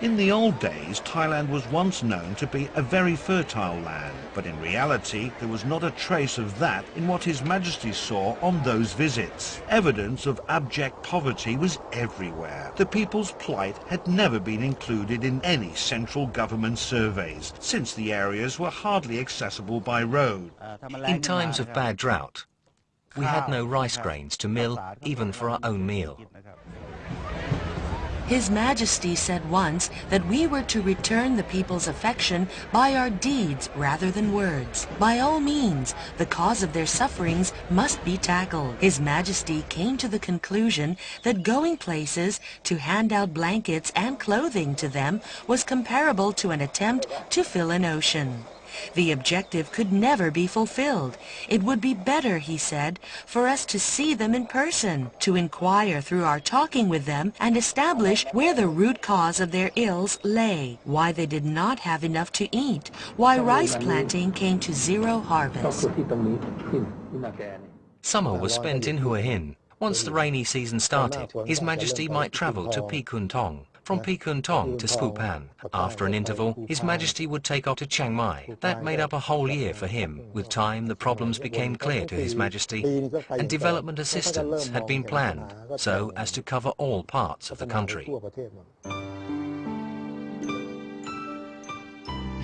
In the old days, Thailand was once known to be a very fertile land, but in reality there was not a trace of that in what His Majesty saw on those visits. Evidence of abject poverty was everywhere. The people's plight had never been included in any central government surveys, since the areas were hardly accessible by road. In times of bad drought, we had no rice grains to mill even for our own meal. His Majesty said once that we were to return the people's affection by our deeds rather than words. By all means, the cause of their sufferings must be tackled. His Majesty came to the conclusion that going places to hand out blankets and clothing to them was comparable to an attempt to fill an ocean. The objective could never be fulfilled. It would be better, he said, for us to see them in person, to inquire through our talking with them and establish where the root cause of their ills lay, why they did not have enough to eat, why rice planting came to zero harvest. Summer was spent in Hua Hin. Once the rainy season started, His Majesty might travel to Pi Kun Thong. From Pi Kun Thong to Spupan. After an interval, His Majesty would take off to Chiang Mai. That made up a whole year for him. With time, the problems became clear to His Majesty, and development assistance had been planned so as to cover all parts of the country.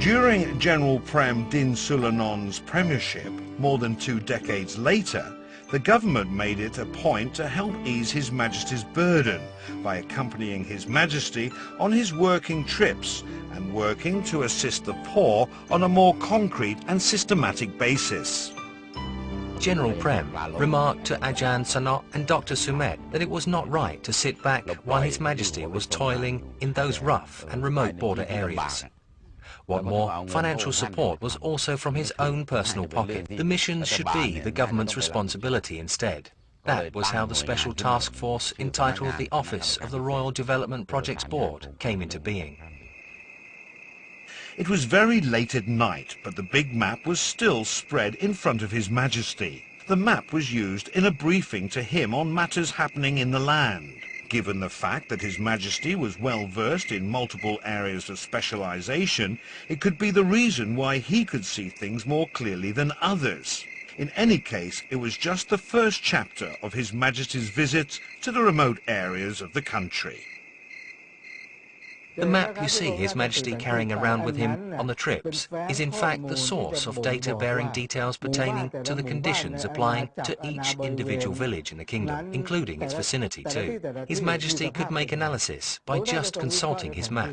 During General Prem Din Sulanon's premiership, more than 2 decades later, the government made it a point to help ease His Majesty's burden by accompanying His Majesty on his working trips and working to assist the poor on a more concrete and systematic basis. General Prem remarked to Ajahn Sanot and Dr. Sumet that it was not right to sit back while His Majesty was toiling in those rough and remote border areas. What more, financial support was also from his own personal pocket. The missions should be the government's responsibility instead. That was how the special task force entitled the Office of the Royal Development Projects Board came into being. It was very late at night, but the big map was still spread in front of His Majesty. The map was used in a briefing to him on matters happening in the land. Given the fact that His Majesty was well versed in multiple areas of specialization, it could be the reason why he could see things more clearly than others. In any case, it was just the first chapter of His Majesty's visits to the remote areas of the country. The map you see His Majesty carrying around with him on the trips is in fact the source of data bearing details pertaining to the conditions applying to each individual village in the kingdom, including its vicinity too. His Majesty could make analysis by just consulting his map.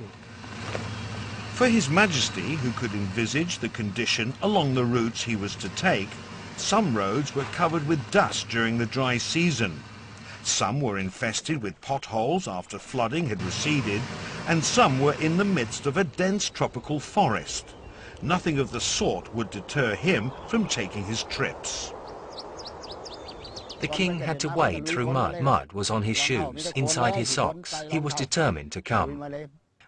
For His Majesty, who could envisage the condition along the routes he was to take, some roads were covered with dust during the dry season. Some were infested with potholes after flooding had receded, and some were in the midst of a dense tropical forest. Nothing of the sort would deter him from taking his trips. The king had to wade through mud. Mud was on his shoes, inside his socks. He was determined to come.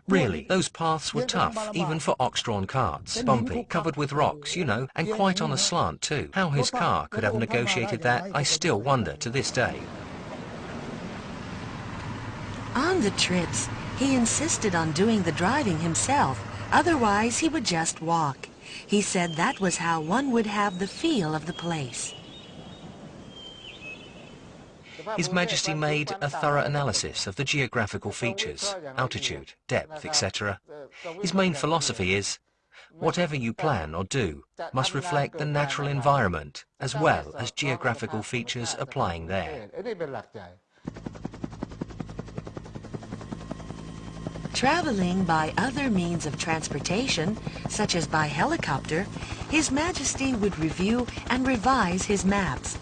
Really, those paths were tough, even for ox-drawn carts. Bumpy, covered with rocks, you know, and quite on a slant too. How his car could have negotiated that, I still wonder to this day. On the trips, he insisted on doing the driving himself, otherwise he would just walk. He said that was how one would have the feel of the place. His Majesty made a thorough analysis of the geographical features, altitude, depth, etc. His main philosophy is, whatever you plan or do must reflect the natural environment as well as geographical features applying there. Traveling by other means of transportation, such as by helicopter, His Majesty would review and revise his maps.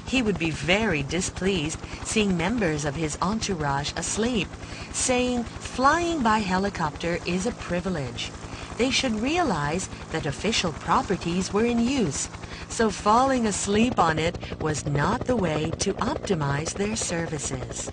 He would be very displeased seeing members of his entourage asleep, saying flying by helicopter is a privilege. They should realize that official properties were in use, so falling asleep on it was not the way to optimize their services.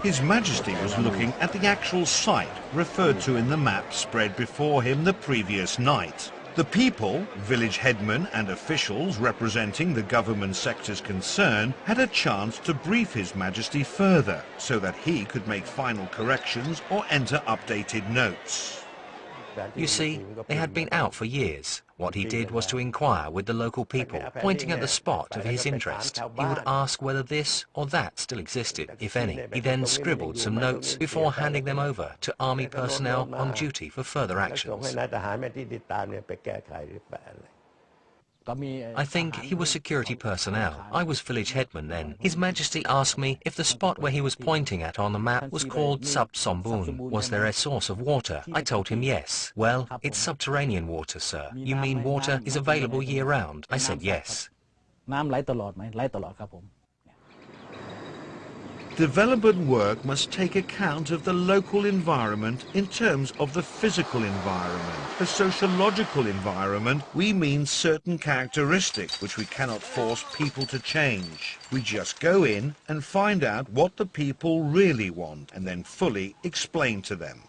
His Majesty was looking at the actual site referred to in the map spread before him the previous night. The people, village headmen and officials representing the government sectors concerned had a chance to brief His Majesty further so that he could make final corrections or enter updated notes. You see, they had been out for years. What he did was to inquire with the local people, pointing at the spot of his interest. He would ask whether this or that still existed, if any. He then scribbled some notes before handing them over to army personnel on duty for further actions. I think he was security personnel. I was village headman then. His Majesty asked me if the spot where he was pointing at on the map was called Sub Sombun. Was there a source of water? I told him yes. Well, it's subterranean water, sir. You mean water is available year-round? I said yes. Development work must take account of the local environment in terms of the physical environment. The sociological environment, we mean certain characteristics which we cannot force people to change. We just go in and find out what the people really want and then fully explain to them.